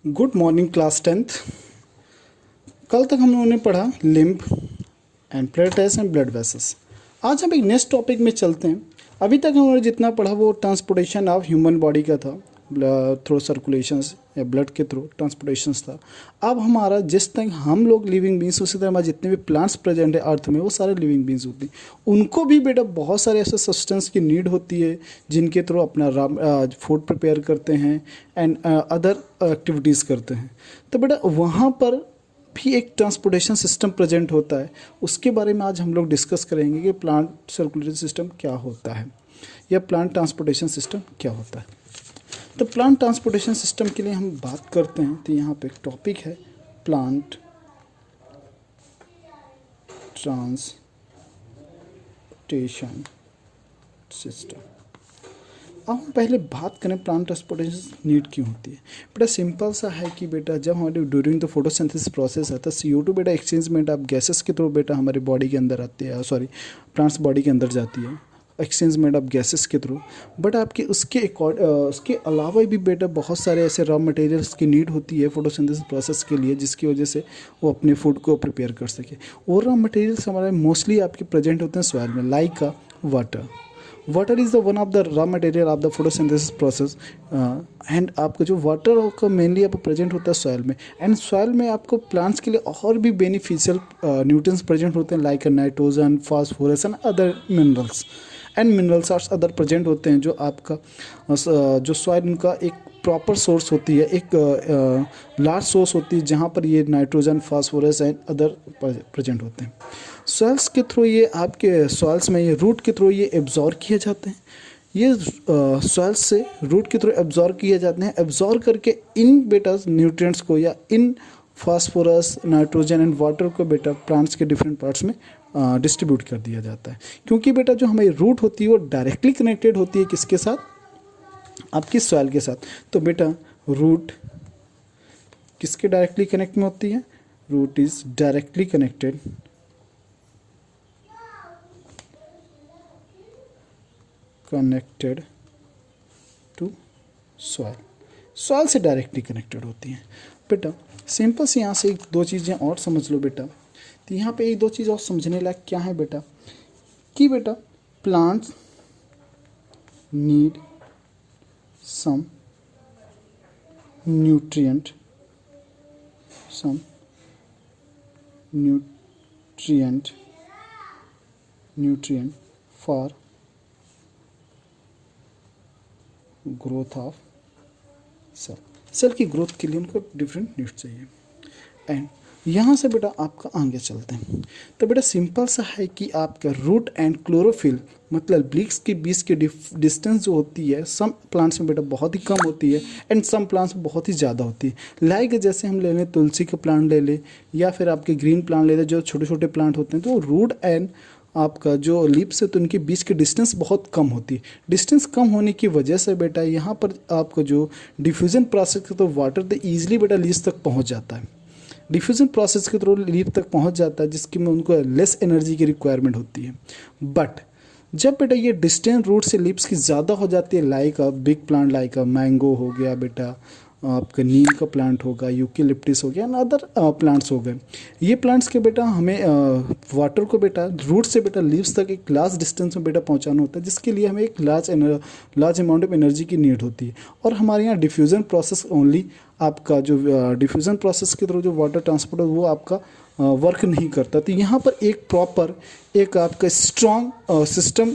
Good morning class 10th। कल तक हम लोगों ने पढ़ा limb and platelets and blood vessels. आज हम एक नेक्स्ट टॉपिक में चलते हैं। अभी तक हम लोगों ने जितना पढ़ा वो ट्रांसपोर्टेशन ऑफ ह्यूमन बॉडी का था, थ्रू सर्कुलेशंस या ब्लड के थ्रू ट्रांसपोर्टेशंस था। अब हमारा जिस तक हम लोग लिविंग बींग्स, उसी तरह हमारे जितने भी प्लांट्स प्रेजेंट है अर्थ में वो सारे लिविंग बींग्स होती हैं। उनको भी बेटा बहुत सारे ऐसे सब्सटेंस की नीड होती है जिनके थ्रू अपना फूड प्रिपेयर करते हैं एंड अदर एक्टिविटीज़ करते हैं। तो बेटा वहाँ पर भी एक ट्रांसपोर्टेशन सिस्टम प्रेजेंट होता है। उसके बारे में आज हम लोग डिस्कस करेंगे कि प्लांट सर्कुलेटरी सिस्टम क्या होता है या प्लांट ट्रांसपोर्टेशन सिस्टम क्या होता है। तो प्लांट ट्रांसपोर्टेशन सिस्टम के लिए हम बात करते हैं तो यहाँ पे एक टॉपिक है प्लांट ट्रांसपोर्टेशन सिस्टम। अब हम पहले बात करें प्लांट ट्रांसपोर्टेशन नीड क्यों होती है। बेटा सिंपल सा है कि बेटा जब हमारे ड्यूरिंग द फोटोसिंथेसिस प्रोसेस है तो CO2 बेटा एक्सचेंजमेंट आप गैसेस के थ्रू बेटा हमारे बॉडी के अंदर आती है, प्लांट्स बॉडी के अंदर जाती है एक्सचेंजमेंट ऑफ गैसेस के थ्रू। बट आपके उसके अलावा भी बेटा बहुत सारे ऐसे रॉ मटेरियल्स की नीड होती है फोटोसिंथेसिस प्रोसेस के लिए, जिसकी वजह से वो अपने फूड को प्रिपेयर कर सके। और रॉ मटेरियल्स हमारे मोस्टली आपके प्रेजेंट होते हैं सॉइल में, like water. Water is the one of the raw material of the photosynthesis process. And आपका जो वाटर का मेनली आपको प्रेजेंट होता है सॉइल में। एंड सॉइल में आपको प्लांट्स के लिए और भी बेनिफिशियल न्यूट्रिएंट्स प्रेजेंट होते हैं, like nitrogen, phosphorus and other minerals and minerals are other present होते हैं, जो आपका जो सॉइल उनका एक प्रॉपर सोर्स होती है, एक लार्ज सोर्स होती है जहाँ पर ये nitrogen, phosphorus and other present होते हैं। सॉइल्स के थ्रू ये आपके सॉइल्स में ये रूट के थ्रू ये एब्जॉर्ब किए जाते हैं। ये सॉइल्स से रूट के थ्रू एब्जॉर्ब किए जाते हैं। एब्जॉर्ब करके इन बेटा न्यूट्रिएंट्स को या इन फास्फोरस, नाइट्रोजन एंड वाटर को बेटा प्लांट्स के डिफरेंट पार्ट्स में डिस्ट्रीब्यूट कर दिया जाता है। क्योंकि बेटा जो हमारी रूट होती है वो डायरेक्टली कनेक्टेड होती है किसके साथ, आपकी सॉइल के साथ। तो बेटा रूट किसके डायरेक्टली कनेक्ट में होती है, root is directly connected to soil. Soil से डायरेक्टली कनेक्टेड होती हैं। बेटा सिंपल से यहाँ से एक दो चीज़ें और समझ लो बेटा। तो यहाँ पे एक दो चीज़ और समझने लायक क्या है बेटा, कि बेटा plants need some nutrient for growth of cell की ग्रोथ के लिए उनको डिफरेंट नीड्स चाहिए। एंड यहाँ से बेटा आपका आगे चलते हैं। तो बेटा सिंपल सा है कि आपका रूट एंड क्लोरोफिल मतलब लीव्स के बीच की डिस्टेंस जो होती है सम प्लांट्स में बेटा बहुत ही कम होती है एंड सम प्लांट्स में बहुत ही ज़्यादा होती है। लाइक जैसे हम ले लें तुलसी का प्लांट ले लें या फिर आपके ग्रीन प्लांट ले लें, जो छोटे छोटे प्लांट होते हैं, तो रूट एंड आपका जो लीव्स है तो उनके बीच की डिस्टेंस बहुत कम होती है। डिस्टेंस कम होने की वजह से बेटा यहाँ पर आपको जो डिफ्यूज़न प्रोसेस के तो वाटर तो ईजिली बेटा लीव्स तक पहुँच जाता है। डिफ्यूज़न प्रोसेस के थ्रू लीफ तक पहुंच जाता है, जिसकी में उनको लेस एनर्जी की रिक्वायरमेंट होती है। बट जब बेटा ये डिस्टेंस रूट से लीव्स की ज़्यादा हो जाती है, like big plant like mango हो गया बेटा, आपका नीम का प्लांट होगा, यूकेलिप्टिस हो गया, अदर प्लांट्स हो गए। ये प्लांट्स के बेटा हमें वाटर को बेटा रूट से बेटा लीव्स तक एक लार्ज डिस्टेंस में बेटा पहुंचाना होता है, जिसके लिए हमें एक लार्ज अमाउंट ऑफ एनर्जी की नीड होती है। और हमारे यहाँ डिफ्यूज़न प्रोसेस ओनली आपका जो डिफ्यूज़न प्रोसेस के थ्रू जो वाटर ट्रांसपोर्ट है वो आपका वर्क नहीं करता। तो यहाँ पर एक प्रॉपर एक आपका स्ट्रॉन्ग सिस्टम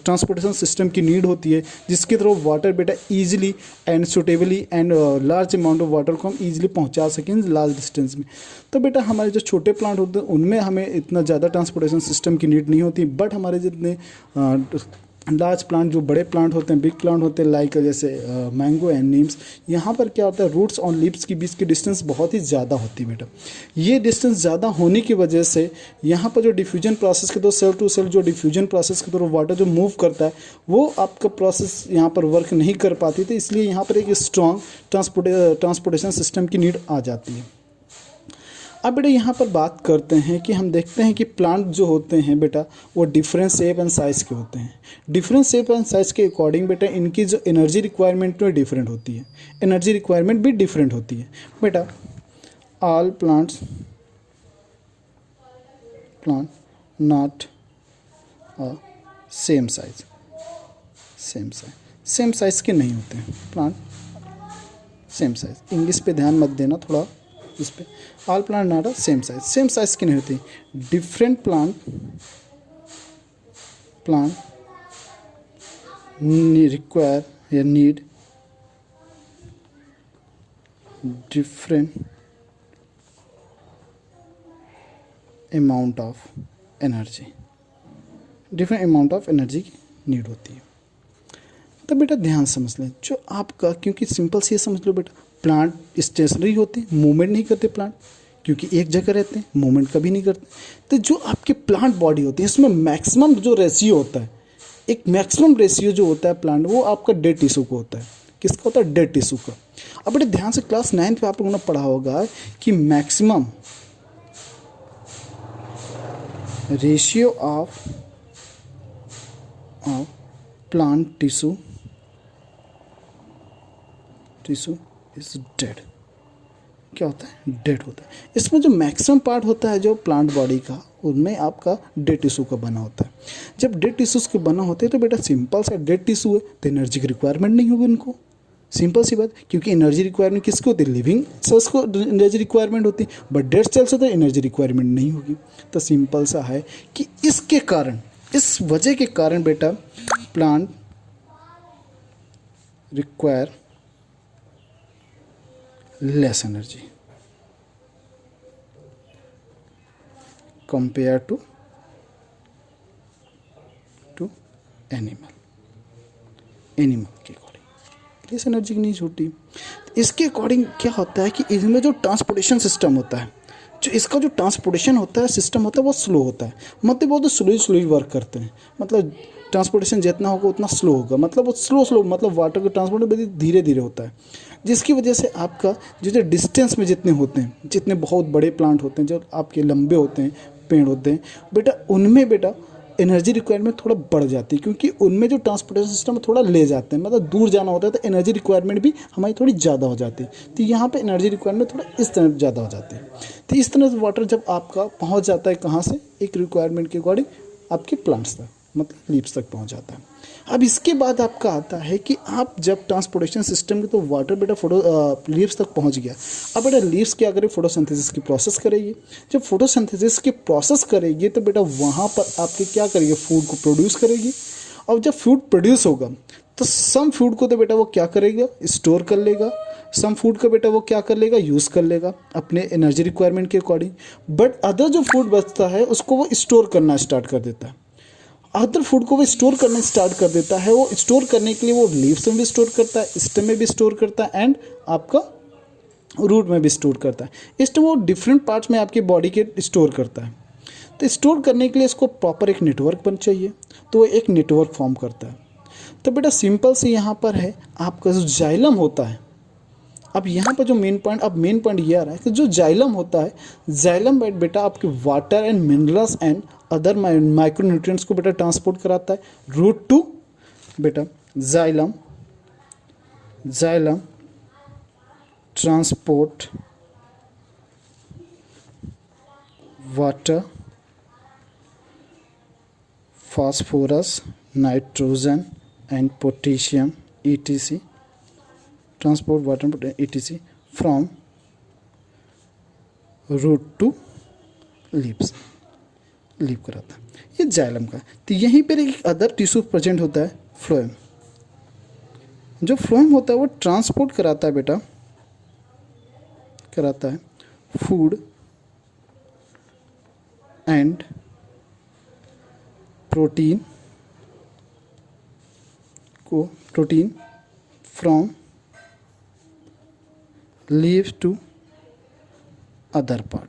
ट्रांसपोर्टेशन सिस्टम की नीड होती है, जिसके थ्रू वाटर बेटा easily and suitably and large amount of water को हम ईजिली पहुँचा सकें लार्ज डिस्टेंस में। तो बेटा हमारे जो छोटे प्लांट होते हैं उनमें हमें इतना ज़्यादा ट्रांसपोर्टेशन सिस्टम की नीड नहीं होती। बट हमारे जितने लार्ज प्लांट जो बड़े प्लांट होते हैं, बिग प्लांट होते हैं, लाइक जैसे मैंगो एंड नीम्स, यहाँ पर क्या होता है रूट्स और लीव्स के बीच की डिस्टेंस बहुत ही ज़्यादा होती है बेटा। ये डिस्टेंस ज़्यादा होने की वजह से यहाँ पर जो डिफ्यूजन प्रोसेस के थ्रू सेल टू सेल जो डिफ्यूजन प्रोसेस के थ्रू वाटर जो मूव करता है वो आपका प्रोसेस यहाँ पर वर्क नहीं कर पाती। तो इसलिए यहाँ पर एक स्ट्रॉन्ग ट्रांसपोर्टेशन सिस्टम की नीड आ जाती है। अब बेटा यहाँ पर बात करते हैं कि हम देखते हैं कि प्लांट जो होते हैं बेटा वो डिफरेंट शेप एंड साइज़ के होते हैं। डिफरेंट शेप एंड साइज़ के अकॉर्डिंग बेटा इनकी जो एनर्जी रिक्वायरमेंट में डिफरेंट होती है, एनर्जी रिक्वायरमेंट भी डिफरेंट होती है बेटा। All plant not same size, same size के नहीं होते हैं प्लांट, सेम साइज। इंग्लिश पे ध्यान मत देना थोड़ा इस पे। All plant not a same size, same size की नहीं होती। डिफरेंट प्लांट रिक्वायर या need different amount of energy, different amount of energy की नीड होती है। तो बेटा ध्यान समझ लें जो आपका, क्योंकि सिंपल से ये समझ लो बेटा, प्लांट स्टेशनरी होते हैं, मूवमेंट नहीं करते प्लांट, क्योंकि एक जगह रहते हैं, मूवमेंट कभी नहीं करते। तो जो आपके प्लांट बॉडी होती है इसमें मैक्सिमम जो रेशियो होता है, एक मैक्सिमम रेशियो जो होता है प्लांट, वो आपका डेड टिश्यू को होता है। किसका होता है? डेड टिश्यू का। अब बेटा ध्यान से क्लास 9th पे आप लोगों ने पढ़ा होगा कि maximum ratio of plant tissue is dead. क्या होता है? डेड होता है। इसमें जो मैक्सिमम पार्ट होता है जो प्लांट बॉडी का, उनमें आपका डेड टिश्यू का बना होता है। जब डेड टिश्यूज के बना होते हैं तो बेटा सिंपल सा डेड टिश्यू है तो एनर्जी की रिक्वायरमेंट नहीं होगी उनको, सिंपल सी बात। क्योंकि एनर्जी रिक्वायरमेंट किसको होती है? लिविंग सेल्स को एनर्जी रिक्वायरमेंट होती है, बट डेड सेल्स होता है एनर्जी रिक्वायरमेंट नहीं होगी। तो सिंपल सा है कि इसके कारण, इस वजह के कारण बेटा plant require less energy compare to animal के अकॉर्डिंग लेस एनर्जी की नीड होती है। इसके अकॉर्डिंग क्या होता है कि इनमें जो ट्रांसपोर्टेशन सिस्टम होता है, जो इसका जो ट्रांसपोर्टेशन होता है सिस्टम होता है वो स्लो होता है, मतलब बहुत स्लो वर्क करते हैं। मतलब ट्रांसपोर्टेशन जितना होगा उतना स्लो होगा, मतलब वो स्लो मतलब वाटर का ट्रांसपोर्ट धीरे धीरे होता है, जिसकी वजह से आपका जो डिस्टेंस में जितने होते हैं, जितने बहुत बड़े प्लांट होते हैं, जो आपके लंबे होते हैं, पेड़ होते हैं बेटा, उनमें बेटा एनर्जी रिक्वायरमेंट थोड़ा बढ़ जाती है, क्योंकि उनमें जो ट्रांसपोर्टेशन सिस्टम थोड़ा ले जाते हैं, मतलब दूर जाना होता है तो एनर्जी रिक्वायरमेंट भी हमारी थोड़ी ज़्यादा हो जाती है। तो यहाँ पे एनर्जी रिक्वायरमेंट थोड़ा इस तरह ज़्यादा हो जाती है। तो इस तरह से वाटर जब आपका पहुँच जाता है कहाँ से? एक रिक्वायरमेंट के अकॉर्डिंग आपके प्लांट्स तक, मतलब लीव्स तक पहुँच जाता है। अब इसके बाद आपका आता है कि आप जब ट्रांसपोर्टेशन सिस्टम के, तो वाटर बेटा लीव्स तक पहुंच गया। अब बेटा लीव्स क्या करें? फोटोसिंथेसिस की प्रोसेस करेगी। जब फोटोसिंथेसिस की प्रोसेस करेगी तो बेटा वहाँ पर आपके क्या करेगी? फूड को प्रोड्यूस करेगी। और जब फूड प्रोड्यूस होगा तो सम फूड को तो बेटा वो क्या करेगा? स्टोर कर लेगा। सम फूड का बेटा वो क्या कर लेगा? यूज़ कर लेगा अपने एनर्जी रिक्वायरमेंट के अकॉर्डिंग। बट अदर जो फूड बचता है उसको वो स्टोर करना स्टार्ट कर देता है। अदर फूड को वो स्टोर करना स्टार्ट कर देता है। वो स्टोर करने के लिए वो लीव्स में भी स्टोर करता है, स्टेम में भी स्टोर करता है, एंड आपका रूट में भी स्टोर करता है। इस वो डिफरेंट पार्ट्स में आपकी बॉडी के स्टोर करता है। तो स्टोर करने के लिए इसको प्रॉपर एक नेटवर्क बन चाहिए, तो वो एक नेटवर्क फॉर्म करता है। तो बेटा सिंपल से यहाँ पर है आपका जो जाइलम होता है। अब यहाँ पर जो मेन पॉइंट ये आ रहा है कि जो जाइलम होता है, जाइलम बेटा आपके water and minerals and other micronutrients को बेटा ट्रांसपोर्ट कराता है। रूट टू बेटा xylem transport water, phosphorus, nitrogen and potassium etc, transport water etc from root to leaves, leave कराता है। ये जाइलम का। तो यहीं पर एक अदर टिश्यू प्रेजेंट होता है, फ्लोएम। जो फ्लोएम होता है वो ट्रांसपोर्ट कराता है बेटा, कराता है food and protein from leave to other part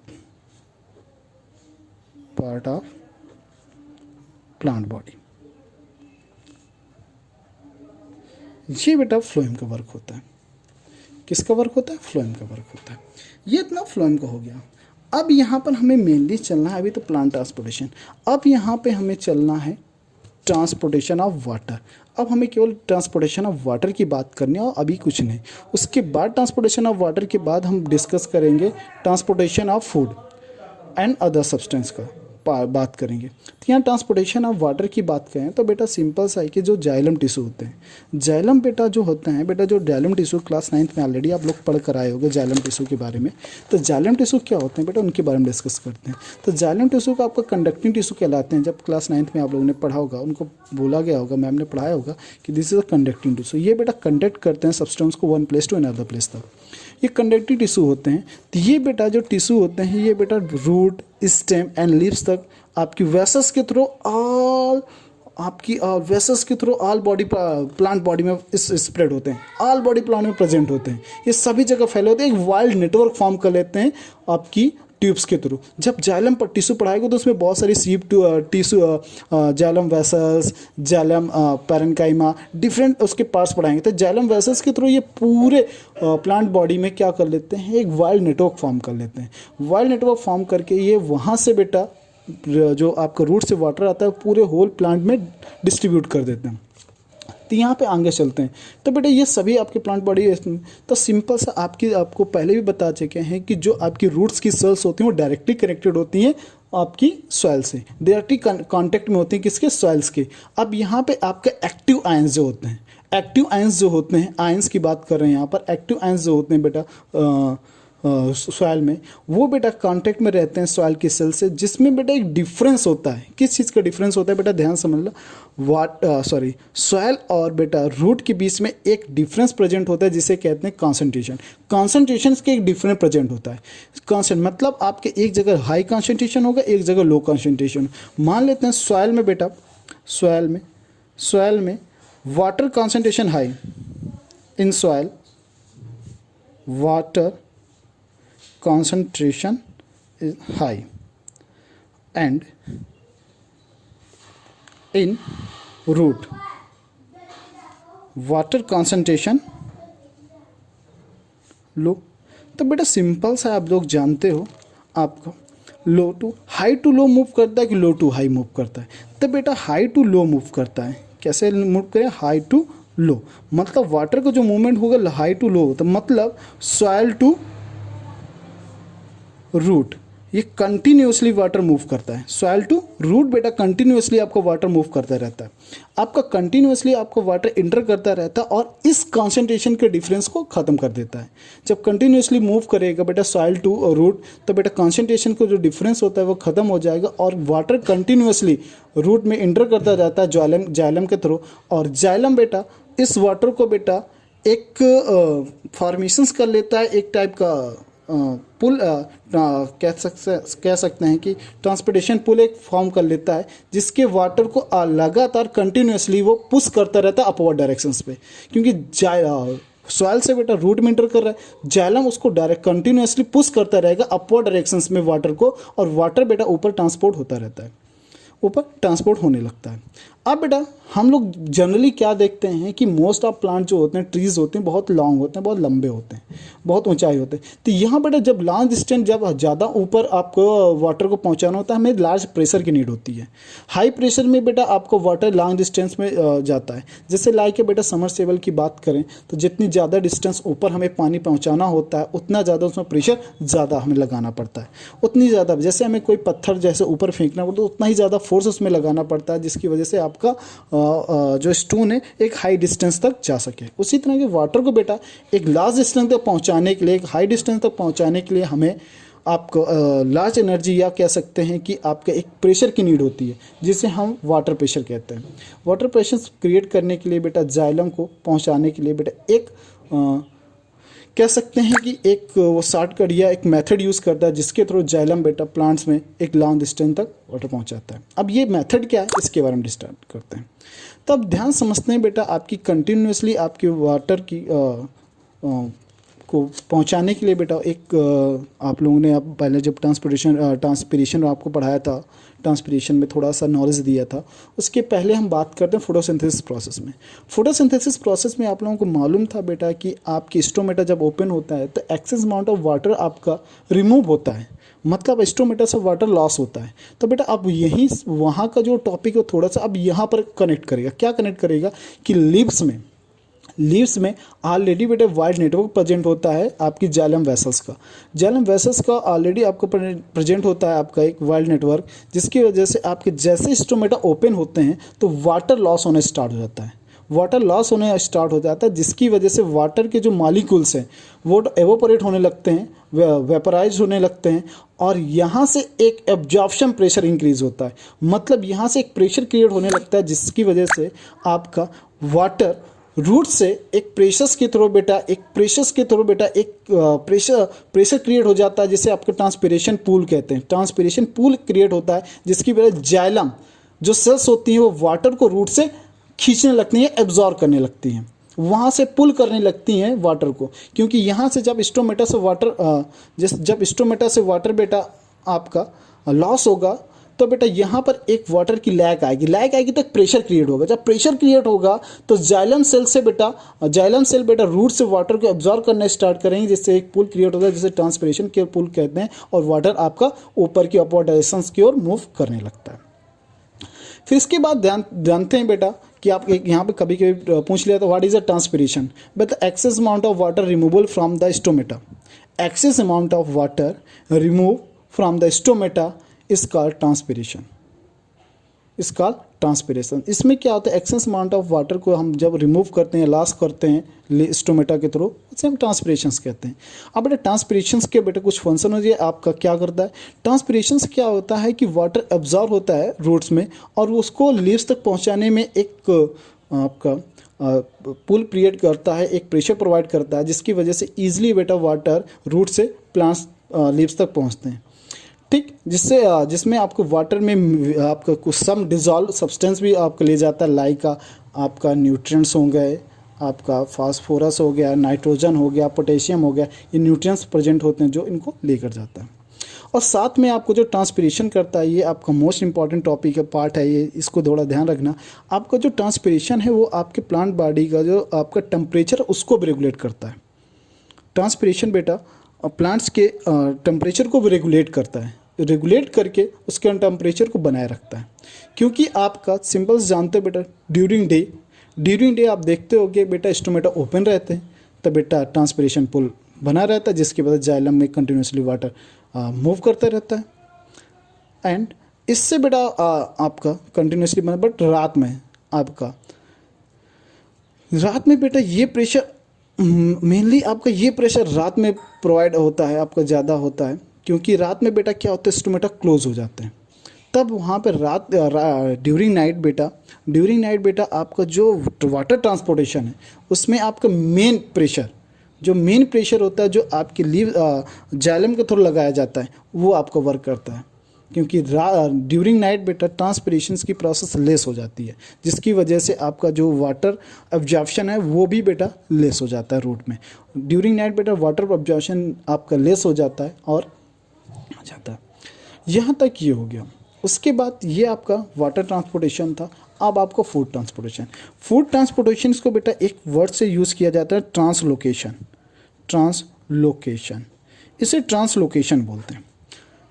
of plant body. ये बेटा फ्लोएम का वर्क होता है। किसका वर्क होता है? फ्लोएम का वर्क होता है। ये इतना फ्लोएम का हो गया। अब यहाँ पर हमें मेनली चलना है, अभी तो प्लांट ट्रांसपोर्टेशन, अब यहाँ पे हमें चलना है ट्रांसपोर्टेशन ऑफ वाटर। अब हमें केवल ट्रांसपोर्टेशन ऑफ वाटर की बात करनी है और अभी कुछ नहीं। उसके बाद ट्रांसपोर्टेशन ऑफ वाटर के बाद हम डिस्कस करेंगे transportation of food and other substance का बात करेंगे। तो यहाँ ट्रांसपोर्टेशन ऑफ वाटर की बात करें तो बेटा सिंपल सा है कि जो जाइलम टिश्यू होते हैं, जाइलम बेटा जो होते हैं, बेटा जो जाइलम टिश्यू क्लास 9th में ऑलरेडी आप लोग पढ़ कर आए होंगे जाइलम टिश्यू के बारे में। तो जाइलम टिश्यू क्या होते हैं बेटा, उनके बारे में डिस्कस करते हैं। तो जाइलम टिश्यू का आपका कंडक्टिंग टिश्यू कहलाते हैं। जब क्लास 9th में आप लोगों ने पढ़ा होगा, उनको बोला गया होगा, मैम ने पढ़ाया होगा कि this is a conducting tissue. ये बेटा कंडक्ट करते हैं सब्सटेंस को one place to another place तक। ये कंडक्टिव टिश्यू होते हैं। तो ये बेटा जो टिश्यू होते हैं, ये बेटा रूट, स्टेम एंड लीव्स तक आपकी वेसल्स के थ्रू ऑल आपकी वेसल्स के through all body plant body में स्प्रेड होते हैं, ऑल बॉडी प्लांट में प्रेजेंट होते हैं। ये सभी जगह फैले होते हैं, एक वाइल्ड नेटवर्क फॉर्म कर लेते हैं आपकी ट्यूब्स के थ्रू। जब जाइलम पर टिश्यू पढ़ाएगा तो उसमें बहुत सारी सीप tissue, xylem vessels, xylem parenchyma, different उसके पार्ट्स पढ़ाएंगे। तो जाइलम वेसल्स के थ्रू ये पूरे प्लांट बॉडी में क्या कर लेते हैं, एक वाइल्ड नेटवर्क फॉर्म कर लेते हैं। वाइल्ड नेटवर्क फॉर्म करके ये वहाँ से बेटा जो आपका रूट से वाटर आता है पूरे होल प्लांट में डिस्ट्रीब्यूट कर देते हैं। तो यहाँ पे आगे चलते हैं। तो बेटा ये सभी आपके प्लांट बॉडी, तो सिंपल सा आपको पहले भी बता चुके हैं कि जो आपकी रूट्स की सेल्स होती हैं वो डायरेक्टली कनेक्टेड होती हैं आपकी सॉइल से, डायरेक्टली कांटेक्ट में होती हैं किसके, सॉइल्स के। अब यहाँ पे आपके एक्टिव आयंस जो होते हैं, एक्टिव आयंस जो होते हैं, आयंस की बात कर रहे हैं यहाँ पर, एक्टिव आयंस जो होते हैं बेटा सॉइल में, वो बेटा कांटेक्ट में रहते हैं सॉइल की सेल से, जिसमें बेटा एक डिफरेंस होता है। किस चीज़ का डिफरेंस होता है बेटा, ध्यान समझ लो। सॉइल और बेटा रूट के बीच में एक डिफरेंस प्रेजेंट होता है जिसे कहते हैं कॉन्सेंट्रेशन। कॉन्सेंट्रेशन के एक डिफरेंस प्रेजेंट होता है। कॉन्सेंट मतलब आपके एक जगह हाई कॉन्सेंट्रेशन होगा, एक जगह लो कॉन्सेंट्रेशन। मान लेते हैं सॉइल में बेटा, सॉइल में water concentration high, in soil water concentration is high and in root water concentration low. तो बेटा सिंपल सा आप लोग जानते हो, आपका low to high to low move करता है कि लो टू हाई मूव करता है। तो बेटा हाई टू लो मूव करता है। कैसे मूव करें, हाई टू लो, मतलब वाटर का जो मूवमेंट होगा हाई टू लो, तो मतलब सॉइल टू रूट, ये कंटिन्यूसली वाटर मूव करता है। सॉइल टू रूट बेटा कंटिन्यूसली आपका वाटर मूव करता रहता है। आपका कंटिन्यूसली आपका वाटर इंटर करता रहता है और इस कॉन्सेंट्रेशन के डिफरेंस को ख़त्म कर देता है। जब कंटिन्यूसली मूव करेगा बेटा सॉइल टू रूट, तो बेटा कॉन्सेंट्रेशन को जो डिफरेंस होता है वो ख़त्म हो जाएगा और वाटर कंटिन्यूसली रूट में इंटर करता रहता है जाइलम के थ्रू। और जाइलम बेटा इस वाटर को बेटा एक फॉर्मेशंस कर लेता है, एक टाइप का पुल कह सकते हैं कि ट्रांसपोर्टेशन पुल एक फॉर्म कर लेता है, जिसके वाटर को लगातार कंटिन्यूसली वो पुश करता रहता है अपवर्ड डायरेक्शंस पे। क्योंकि सॉइल से बेटा रूट में इंटर कर रहा है, जाइलम उसको डायरेक्ट कंटिन्यूसली पुश करता रहेगा अपवर्ड डायरेक्शंस में वाटर को, और वाटर बेटा ऊपर ट्रांसपोर्ट होता रहता है, ऊपर ट्रांसपोर्ट होने लगता है। अब बेटा हम लोग जनरली क्या देखते हैं कि मोस्ट ऑफ प्लांट जो होते हैं, ट्रीज होते हैं, बहुत लॉन्ग होते हैं, बहुत लंबे होते हैं, बहुत ऊंचाई होते हैं। तो यहाँ बेटा जब लॉन्ग डिस्टेंस, जब ज़्यादा ऊपर आपको वाटर को पहुँचाना होता है, हमें लार्ज प्रेशर की नीड होती है। हाई प्रेशर में बेटा आपको वाटर लॉन्ग डिस्टेंस में जाता है। जैसे लाइक के बेटा समरसेबल की बात करें तो जितनी ज़्यादा डिस्टेंस ऊपर हमें पानी पहुँचाना होता है, उतना ज़्यादा उसमें प्रेशर ज़्यादा हमें लगाना पड़ता है। उतनी ज़्यादा, जैसे हमें कोई पत्थर जैसे ऊपर फेंकना पड़ता है, उतना ही ज़्यादा फोर्स उसमें लगाना पड़ता है, जिसकी वजह से आपका जो स्टोन है एक हाई डिस्टेंस तक जा सके। उसी तरह के वाटर को बेटा एक लार्ज डिस्टेंस तक पहुंचाने के लिए, एक हाई डिस्टेंस तक पहुंचाने के लिए हमें आपको लार्ज एनर्जी या कह सकते हैं कि आपका एक प्रेशर की नीड होती है, जिसे हम वाटर प्रेशर कहते हैं। वाटर प्रेशर क्रिएट करने के लिए बेटा जाइलम को पहुंचाने के लिए बेटा एक कह सकते हैं कि एक वो शॉर्टकट या एक मेथड यूज़ करता है, जिसके थ्रू जाइलम बेटा प्लांट्स में एक लॉन्ग डिस्टेंस तक वाटर पहुंचाता है। अब ये मेथड क्या है, इसके बारे में स्टार्ट करते हैं। तो अब ध्यान समझते हैं बेटा, आपकी कंटिन्यूसली आपकी वाटर की को पहुंचाने के लिए बेटा एक आप लोगों ने आप पहले जब ट्रांसपिरेशन आपको पढ़ाया था, ट्रांसपिरेशन में थोड़ा सा नॉलेज दिया था, उसके पहले हम बात करते हैं फोटोसिंथेसिस प्रोसेस में। फोटोसिंथेसिस प्रोसेस में आप लोगों को मालूम था बेटा कि आपकी स्टोमेटा जब ओपन होता है तो एक्सेस अमाउंट ऑफ वाटर आपका रिमूव होता है, मतलब स्टोमेटा से वाटर लॉस होता है। तो बेटा अब यहीं वहाँ का जो टॉपिक है थोड़ा सा अब यहाँ पर कनेक्ट करेगा। क्या कनेक्ट करेगा कि लीव्स में ऑलरेडी बेटा वाइड नेटवर्क प्रेजेंट होता है आपकी जाइलम वेसल्स का ऑलरेडी आपको प्रेजेंट होता है आपका एक वाइड नेटवर्क, जिसकी वजह से आपके जैसे स्टोमेटा ओपन होते हैं तो वाटर लॉस होने स्टार्ट हो जाता है, जिसकी वजह से वाटर के जो मॉलिक्यूल्स हैं वो एवोपरेट होने लगते हैं, वेपराइज होने लगते हैं, और यहाँ से एक एब्जॉर्प्शन प्रेशर इंक्रीज होता है। मतलब यहाँ से एक प्रेशर क्रिएट होने लगता है, जिसकी वजह से आपका वाटर रूट से एक प्रेशर के थ्रू बेटा एक प्रेशर क्रिएट हो जाता है, जिसे आपका ट्रांसपिरेशन पूल कहते हैं। ट्रांसपिरेशन पूल क्रिएट होता है, जिसकी वजह से जाइलम जो सेल्स होती हैं वो वाटर को रूट से खींचने लगती हैं, एब्जॉर्ब करने लगती हैं, वहाँ से पुल करने लगती हैं वाटर को। क्योंकि यहाँ से जब स्टोमेटा से वाटर बेटा आपका लॉस होगा तो बेटा यहाँ पर एक वाटर की लैग आएगी तो प्रेशर क्रिएट होगा। जब प्रेशर क्रिएट होगा तो जाइलम सेल बेटा रूट से वाटर को एब्जॉर्ब करना स्टार्ट करेंगे, जिससे एक पुल क्रिएट होगा, जिसे ट्रांसपिरेशन के पुल कहते हैं, और वाटर आपका ऊपर की अपवर्ड डायरेक्शन की ओर मूव करने लगता है। फिर इसके बाद जानते हैं बेटा कि आप एक यहाँ पे कभी कभी पूछ लिया तो व्हाट इज अ ट्रांसपिरेशन। बेटा excess amount of water removal from the stomata, excess amount of water remove from the stomata is called transpiration. इसमें क्या होता है, एक्सेस अमाउंट ऑफ वाटर को हम जब रिमूव करते हैं, लॉस करते हैं स्टोमेटा के थ्रू, उसे हम ट्रांसपिरेशंस कहते हैं। अब बेटा ट्रांसपिरेशंस के बेटा कुछ फंक्शन हो जाए आपका क्या करता है। ट्रांसपिरेशंस क्या होता है कि वाटर एब्जॉर्ब होता है रूट्स में और उसको लीव्स तक पहुंचाने में एक आपका पुल क्रिएट करता है, एक प्रेशर प्रोवाइड करता है, जिसकी वजह से ईजिली बेटा वाटर रूट से प्लांट्स लीव्स तक पहुँचते हैं। ठीक, जिसमें आपको वाटर में आपका कुछ सम डिजॉल्व सब्सटेंस भी आपको ले जाता है, लाइक आपका न्यूट्रिएंट्स हो गए, आपका फास्फोरस हो गया, नाइट्रोजन हो गया, पोटेशियम हो गया, ये न्यूट्रिएंट्स प्रेजेंट होते हैं जो इनको लेकर जाता है। और साथ में आपको जो ट्रांसपिरेशन करता है, ये आपका मोस्ट इंपॉर्टेंट टॉपिक है, पार्ट है ये, इसको थोड़ा ध्यान रखना। आपका जो ट्रांसपिरेशन है वो आपके प्लांट बॉडी का जो आपका टेम्परेचर उसको भी रेगुलेट करता है। ट्रांसपिरेशन बेटा प्लांट्स के टेम्परेचर को भी रेगुलेट करता है, रेगुलेट करके उसके टेम्परेचर को बनाए रखता है। क्योंकि आपका सिंपल जानते हो बेटा, ड्यूरिंग डे आप देखते होगे बेटा स्टोमेटा ओपन रहते हैं, तो बेटा ट्रांसपिरेशन पुल बना रहता है, जिसकी वजह से जाइलम में कंटिन्यूसली वाटर मूव करता रहता है। एंड इससे बेटा आपका कंटिन्यूसली बना, बट रात में बेटा ये प्रेशर मेनली आपका ये प्रेशर रात में प्रोवाइड होता है, आपका ज़्यादा होता है, क्योंकि रात में बेटा क्या होता है, स्टोमेटा क्लोज हो जाते हैं। तब वहाँ पर ड्यूरिंग नाइट बेटा आपका जो वाटर ट्रांसपोर्टेशन है उसमें आपका मेन प्रेशर होता है, जो आपके जाइलम के थ्रू लगाया जाता है, वो आपका वर्क करता है। क्योंकि ड्यूरिंग नाइट बेटा ट्रांसपिरेशन की प्रोसेस लेस हो जाती है, जिसकी वजह से आपका जो वाटर एब्जॉर्प्शन है वो भी बेटा लेस हो जाता है रूट में। ड्यूरिंग नाइट बेटा वाटर एब्जॉर्प्शन आपका लेस हो जाता है और जाता है। यहाँ तक ये हो गया। उसके बाद ये आपका वाटर ट्रांसपोर्टेशन था। अब आपका फूड ट्रांसपोर्टेशन इसको बेटा एक वर्ड से यूज़ किया जाता है, ट्रांसलोकेशन। इसे ट्रांसलोकेशन बोलते हैं।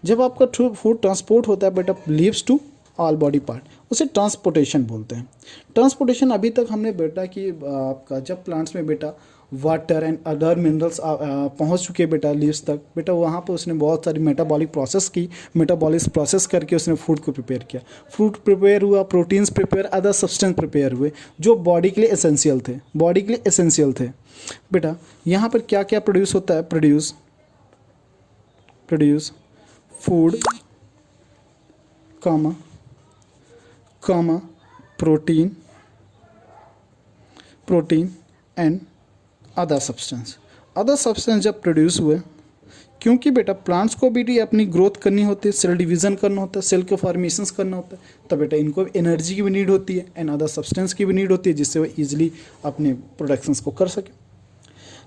जब आपका फूड ट्रांसपोर्ट होता है बेटा leaves to all body part, उसे ट्रांसपोर्टेशन बोलते हैं। ट्रांसपोर्टेशन अभी तक हमने बेटा कि आपका जब प्लांट्स में बेटा वाटर एंड अदर मिनरल्स पहुंच चुके बेटा लीव्स तक, बेटा वहाँ पर उसने बहुत सारी मेटाबॉलिक प्रोसेस करके उसने फूड को प्रिपेयर किया। फूड प्रिपेयर हुआ, proteins prepare, other substance prepare हुए जो बॉडी के लिए एसेंशियल थे। बेटा यहाँ पर क्या क्या प्रोड्यूस होता है, produce food protein and other substance जब प्रोड्यूस हुए, क्योंकि बेटा प्लांट्स को भी अपनी ग्रोथ करनी होती है, सेल डिवीज़न करना होता है, सेल के फॉर्मेशंस करना होता है, तो बेटा इनको एनर्जी की भी नीड होती है एंड अदर सब्सटेंस की भी नीड होती है, जिससे वो ईजिली अपने प्रोडक्शंस को कर सके।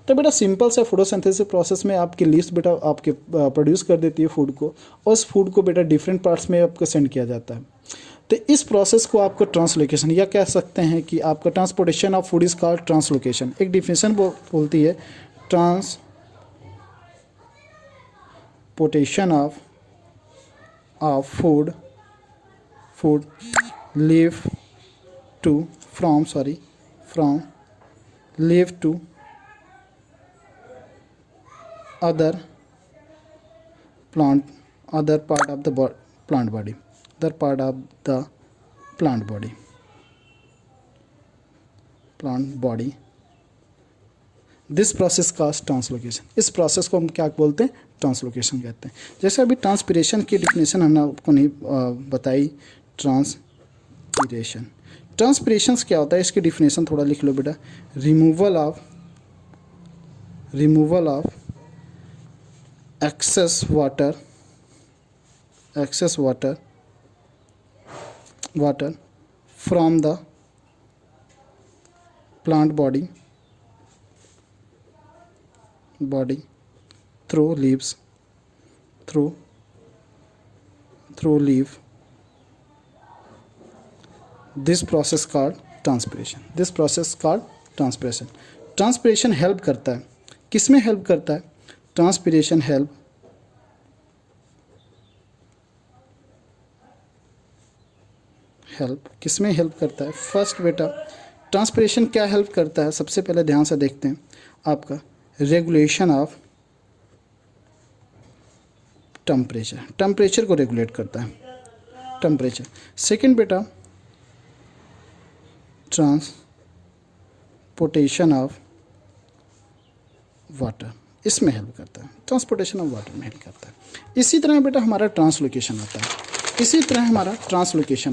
तो बेटा सिंपल से फोटोसिंथेसिस प्रोसेस में आपकी लीव्स बेटा आपके प्रोड्यूस कर देती है फूड को, और उस फूड को बेटा डिफरेंट पार्ट्स में आपको सेंड किया जाता है। तो इस प्रोसेस को आपको ट्रांसलोकेशन या कह सकते हैं कि आपका transportation of food is called translocation. एक डिफिनेशन बोलती है transportation of of food leaf to from leaf to other part of the plant body, this process का ट्रांसलोकेशन। इस प्रोसेस को हम क्या बोलते हैं? ट्रांसलोकेशन कहते हैं। जैसे अभी ट्रांसपिरेशन की डिफिनेशन हमने आपको नहीं बताई। ट्रांसपिरेशन क्या होता है, इसकी डिफिनेशन थोड़ा लिख लो बेटा। Removal of excess water from the plant body through leaf this process called transpiration। Transpiration help करता है, किस में हेल्प करता है? ट्रांसपिरेशन हेल्प किस में हेल्प करता है? फर्स्ट बेटा ट्रांसपिरेशन क्या हेल्प करता है, सबसे पहले ध्यान से देखते हैं। आपका रेगुलेशन ऑफ टेम्परेचर को रेगुलेट करता है, टेम्परेचर। सेकंड बेटा ट्रांसपोर्टेशन ऑफ वाटर, इसमें हेल्प करता है, ट्रांसपोर्टेशन ऑफ वाटर में हेल्प करता है। इसी तरह बेटा हमारा ट्रांसलोकेशन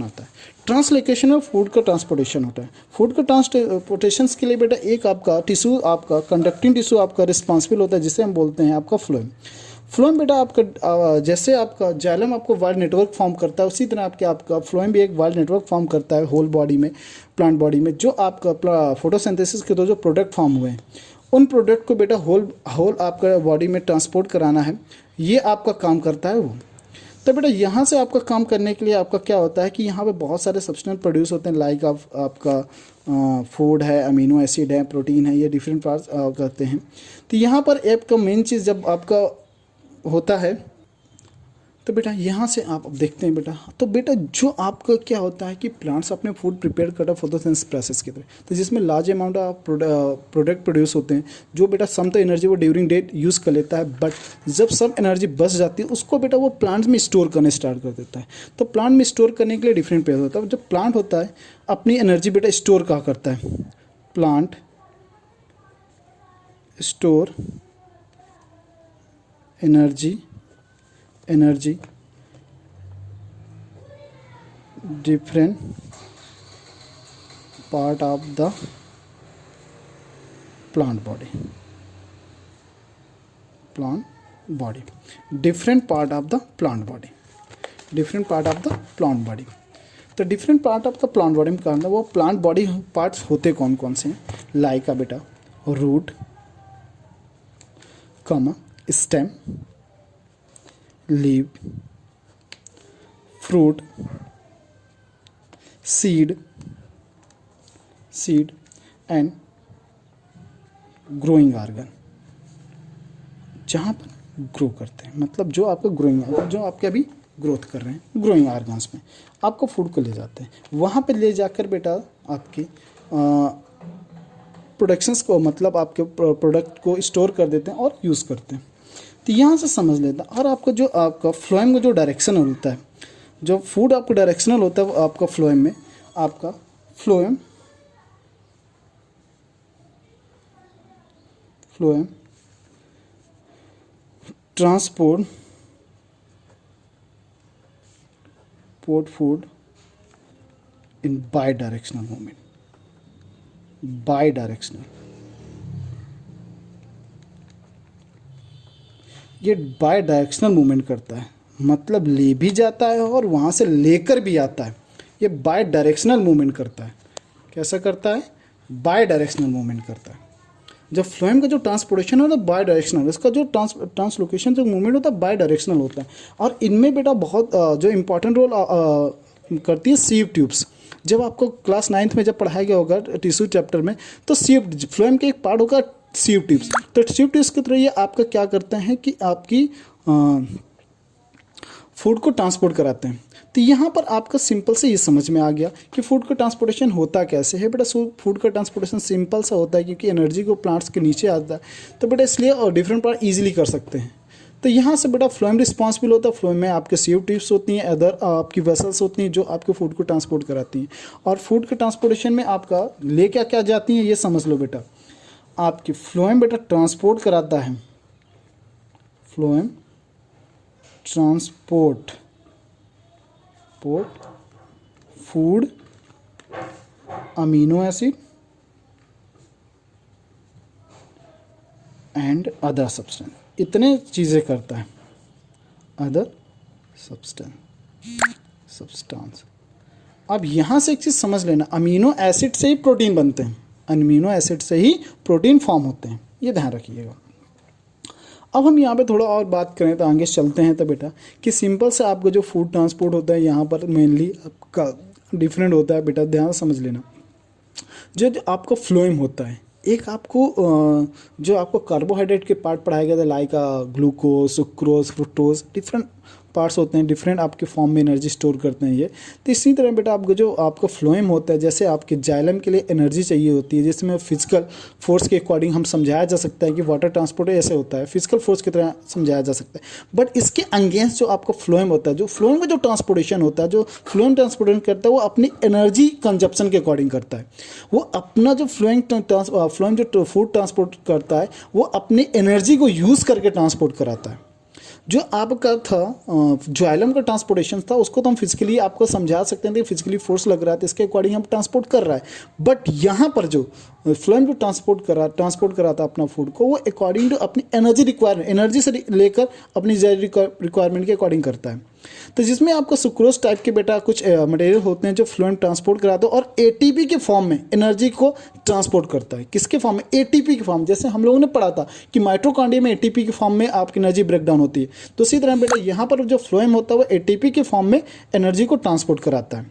आता है, ट्रांसलोकेशन ऑफ फूड का ट्रांसपोर्टेशन होता है। फूड का ट्रांसपोर्टेशन के लिए बेटा एक आपका टिश्यू, आपका कंडक्टिंग टिश्यू आपका रिस्पॉन्सिबल होता है, जिसे हम बोलते हैं आपका फ्लोएम बेटा आपका जैसे आपका जाइलम आपको वाइड नेटवर्क फॉर्म करता है, उसी तरह आपका फ्लोएम भी एक वाइड नेटवर्क फॉर्म करता है होल बॉडी में, प्लांट बॉडी में। जो आपका फोटोसिंथेसिस के जो प्रोडक्ट फॉर्म हुए हैं, उन प्रोडक्ट को बेटा होल आपका बॉडी में ट्रांसपोर्ट कराना है, ये आपका काम करता है वो। तो बेटा यहाँ से आपका काम करने के लिए आपका क्या होता है कि यहाँ पे बहुत सारे सब्सटेंस प्रोड्यूस होते हैं, लाइक आपका फूड है, अमीनो एसिड है, प्रोटीन है, ये डिफरेंट पार्ट्स करते हैं। तो यहाँ पर आपका मेन चीज़ जब आपका होता है, तो बेटा यहाँ से आप अब देखते हैं बेटा, तो बेटा जो आपका क्या होता है कि प्लांट्स अपने फूड प्रिपेयर करता है फोटोसिंथेसिस प्रोसेस की तरह, तो जिसमें large amount of product produce होते हैं, जो बेटा सम तो एनर्जी वो ड्यूरिंग डे यूज़ कर लेता है, बट जब सब एनर्जी बच जाती है उसको बेटा वो प्लांट्स में स्टोर करने स्टार्ट कर देता है। तो प्लांट में स्टोर करने के लिए डिफरेंट पेज होता है। जब प्लांट होता है अपनी एनर्जी बेटा स्टोर कहाँ करता है? Plant store energy different part of the plant body different part of the plant body तो different part of the plant body में कहना, वो प्लांट बॉडी पार्ट्स होते कौन कौन से हैं? लाइक का बेटा root, stem, leave, fruit, seed and growing organ, जहाँ पर ग्रो करते हैं, मतलब जो आपका ग्रोइंग ऑर्गन, जो आपके अभी ग्रोथ कर रहे हैं, ग्रोइंग ऑर्गन्स में आपको फूड को ले जाते हैं। वहाँ पे ले जाकर बेटा आपकी प्रोडक्शंस को, मतलब आपके प्रोडक्ट को स्टोर कर देते हैं और यूज़ करते हैं। तो यहाँ से समझ लेता। और आपका जो आपका फ्लोएम का जो डायरेक्शन होता है, जो फूड आपका डायरेक्शनल होता है, वो आपका फ्लोएम में आपका phloem transport food in by directional movement, ये बाय डायरेक्शनल मूवमेंट करता है, मतलब ले भी जाता है और वहाँ से लेकर भी आता है। ये बाय डायरेक्शनल मूवमेंट करता है। कैसा करता है? बाय डायरेक्शनल मूवमेंट करता है। जब फ्लोएम का जो ट्रांसपोर्टेशन होता है बाय डायरेक्शनल, इसका जो ट्रांसलोकेशन जो मूवमेंट होता है बाय डायरेक्शनल होता है। और इनमें बेटा बहुत जो इम्पोर्टेंट रोल करती है सीव ट्यूब्स। जब आपको क्लास 9th में जब पढ़ाया गया होगा टिश्यू चैप्टर में, तो सीव फ्लोएम के एक पार्ट होगा सीव ट्यूब्स। तो सीव ट्यूब्स के थ्रू ये आपका क्या करते हैं कि आपकी फूड को ट्रांसपोर्ट कराते हैं। तो यहाँ पर आपका सिंपल से ये समझ में आ गया कि फूड का ट्रांसपोर्टेशन होता कैसे है। बेटा फूड का ट्रांसपोर्टेशन सिंपल सा होता है, क्योंकि एनर्जी को प्लांट्स के नीचे आता है, तो बेटा इसलिए और डिफरेंट पार्ट ईजिली कर सकते हैं। तो यहाँ से बेटा फ्लोएम रिस्पॉन्सिबल होता है। फ्लोएम में आपके सीव ट्यूब्स होती हैं, अदर आपकी वेसल्स होती हैं जो आपके फूड को ट्रांसपोर्ट कराती हैं। और फूड के ट्रांसपोर्टेशन में आपका ले क्या क्या जाती हैं ये समझ लो बेटा। आपकी फ्लोएम बेटा ट्रांसपोर्ट कराता है, phloem transport food, amino acid and other substance, इतने चीज़ें करता है। Other substance. अब यहाँ से एक चीज़ समझ लेना, अमीनो एसिड से ही प्रोटीन बनते हैं, अमीनो एसिड से ही प्रोटीन फॉर्म होते हैं, ये ध्यान रखिएगा। अब हम यहाँ पे थोड़ा और बात करें तो आगे चलते हैं तो बेटा कि सिंपल से आपका जो फूड ट्रांसपोर्ट होता है यहाँ पर मेनली आपका डिफरेंट होता है। बेटा ध्यान समझ लेना, जो आपका फ्लोएम होता है, एक आपको जो आपको कार्बोहाइड्रेट के पार्ट पढ़ाया गया था, like glucose, sucrose, fructose, different parts होते हैं, डिफरेंट आपके फॉर्म में एनर्जी स्टोर करते हैं ये। तो इसी तरह बेटा आपको जो आपका फ्लोएम होता है, जैसे आपके जाइलम के लिए एनर्जी चाहिए होती है, जिसमें फिजिकल फोर्स के अकॉर्डिंग हम समझाया जा सकता है कि वाटर ट्रांसपोर्ट ऐसे होता है, फिजिकल फोर्स की तरह समझाया जा सकता है। बट इसके अगेंस्ट जो आपका फ्लोएम होता है, जो फ्लोएम का जो ट्रांसपोर्टेशन होता है, जो फ्लोएम ट्रांसपोर्टेशन करता है, वो अपनी एनर्जी कंजप्शन के अकॉर्डिंग करता है। वो अपना जो फ्लोएम जो फूड ट्रांसपोर्ट करता है, वो अपनी एनर्जी को यूज़ करके ट्रांसपोर्ट कराता है। जो आपका था जाइलम का ट्रांसपोर्टेशन था, उसको तो हम फिजिकली आपको समझा सकते हैं कि फिजिकली फोर्स लग रहा है तो इसके अकॉर्डिंग हम ट्रांसपोर्ट कर रहा है। बट यहाँ पर जो फ्लोएम जो ट्रांसपोर्ट कराता अपना फूड को, वो अकॉर्डिंग टू अपनी एनर्जी रिक्वायरमेंट, एनर्जी से लेकर अपनी रिक्वायरमेंट के अकॉर्डिंग करता है। तो जिसमें आपका सुक्रोज टाइप के बेटा कुछ मटेरियल होते हैं जो फ्लोएम ट्रांसपोर्ट कराते हैं और एटीपी के फॉर्म में एनर्जी को ट्रांसपोर्ट करता है। किसके फॉर्म में? एटीपी के फॉर्म। जैसे हम लोगों ने पढ़ा था कि माइटोकॉन्ड्रिया में एटीपी के फॉर्म में आपकी एनर्जी ब्रेकडाउन होती है, तो इसी तरह बेटा यहाँ पर जो फ्लोएम होता है वो एटीपी के फॉर्म में एनर्जी को ट्रांसपोर्ट कराता है,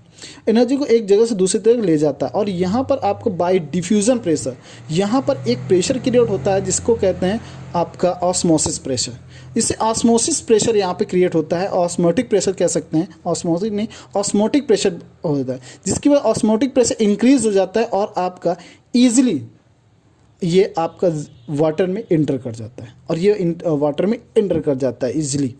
एनर्जी को एक जगह से दूसरी तरफ ले जाता है। और यहाँ पर आपको बाय डिफ्यूजन प्रेशर, यहाँ पर एक प्रेशर क्रिएट होता है जिसको कहते हैं आपका ऑस्मोसिस प्रेशर। इससे ऑस्मोसिस प्रेशर यहाँ पे क्रिएट होता है, ऑस्मोटिक प्रेशर कह सकते हैं, ऑस्मोटिक नहीं, ऑस्मोटिक प्रेशर होता है, जिसकी वजह ऑस्मोटिक प्रेशर इंक्रीज हो जाता है और आपका ईजिली ये आपका वाटर में इंटर कर जाता है, और ये वाटर में इंटर कर जाता है ईजिली।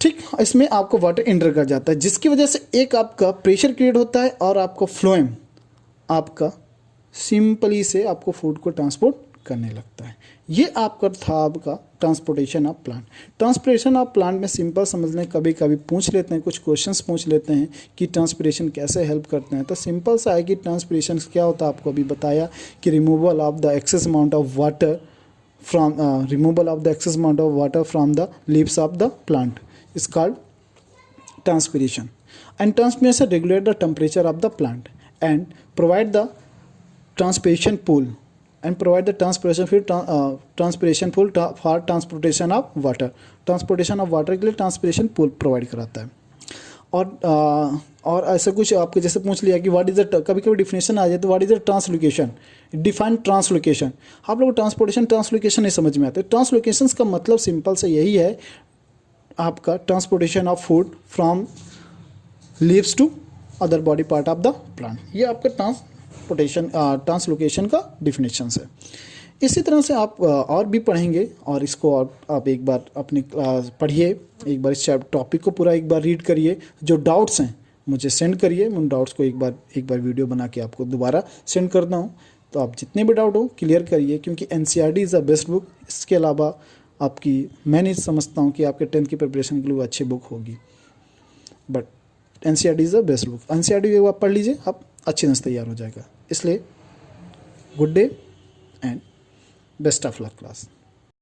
ठीक, इसमें आपको वाटर इंटर कर जाता है, जिसकी वजह से एक आपका प्रेशर क्रिएट होता है और आपका फ्लोएम आपका सिंपली से आपको फूड को ट्रांसपोर्ट करने लगता है। ये आपका था आपका transportation of plant. Transportation of plant में सिंपल समझ लें, कभी कभी पूछ लेते हैं, कुछ क्वेश्चंस पूछ लेते हैं कि ट्रांसपोर्टेशन कैसे हेल्प करते हैं। तो सिंपल सा है कि ट्रांसपोर्टेशन क्या होता है, आपको अभी बताया कि removal of the excess amount of water from the leaves of the plant is called transpiration, and transpiration regulate the temperature of the plant and provide the transpiration pool for transportation of water के लिए transportation pool provide कराता है। और ऐसा कुछ आपको जैसे पूछ लिया कि व्हाट इज द, कभी कभी डिफिनेशन आ जाए तो what is the translocation, define translocation. आप लोग ट्रांसपोर्टेशन ट्रांसलोकेशन नहीं समझ में आते। ट्रांसलोकेशन का मतलब सिंपल से यही है, आपका transportation of food from leaves to other body part of the plant. ये आपका ट्रांसलोकेशन का डिफिनेशन है। इसी तरह से आप और भी पढ़ेंगे, और इसको आप एक बार अपनी पढ़िए, एक बार इस टॉपिक को पूरा एक बार रीड करिए। जो डाउट्स हैं मुझे सेंड करिए, मैं उन डाउट्स को एक बार वीडियो बना के आपको दोबारा सेंड करता हूँ। तो आप जितने भी डाउट हो क्लियर करिए, क्योंकि NCERT is the best book. इसके अलावा आपकी मैं नहीं समझता हूँ कि आपके 10th की प्रिपरेशन के लिए अच्छी बुक होगी, but NCERT is the best book. NCERT एक बार पढ़ लीजिए, आप अच्छी तरह से तैयार हो जाएगा। इसलिए good day and best of luck class.